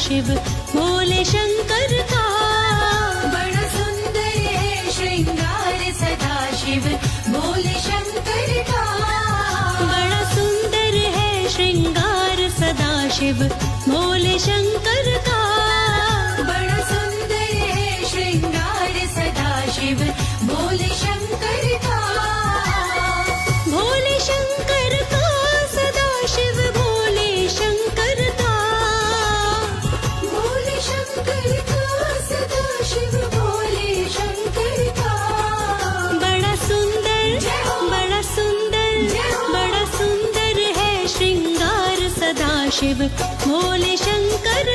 शिव भोले शंकर का। बड़ा सुंदर है श्रृंगार सदा शिव भोले शंकर का। बड़ा सुंदर है श्रृंगार सदा शिव भोले शंकर का। बड़ा सुंदर है श्रृंगार सदा शिव भोले शंकर का। भोले शंकर का सदा शिव भोले शंकर का। भोले शंकर का सदा शिव भोले शंकर का। बड़ा सुंदर बड़ा सुंदर बड़ा सुंदर है श्रृंगार सदा शिव भोले शंकर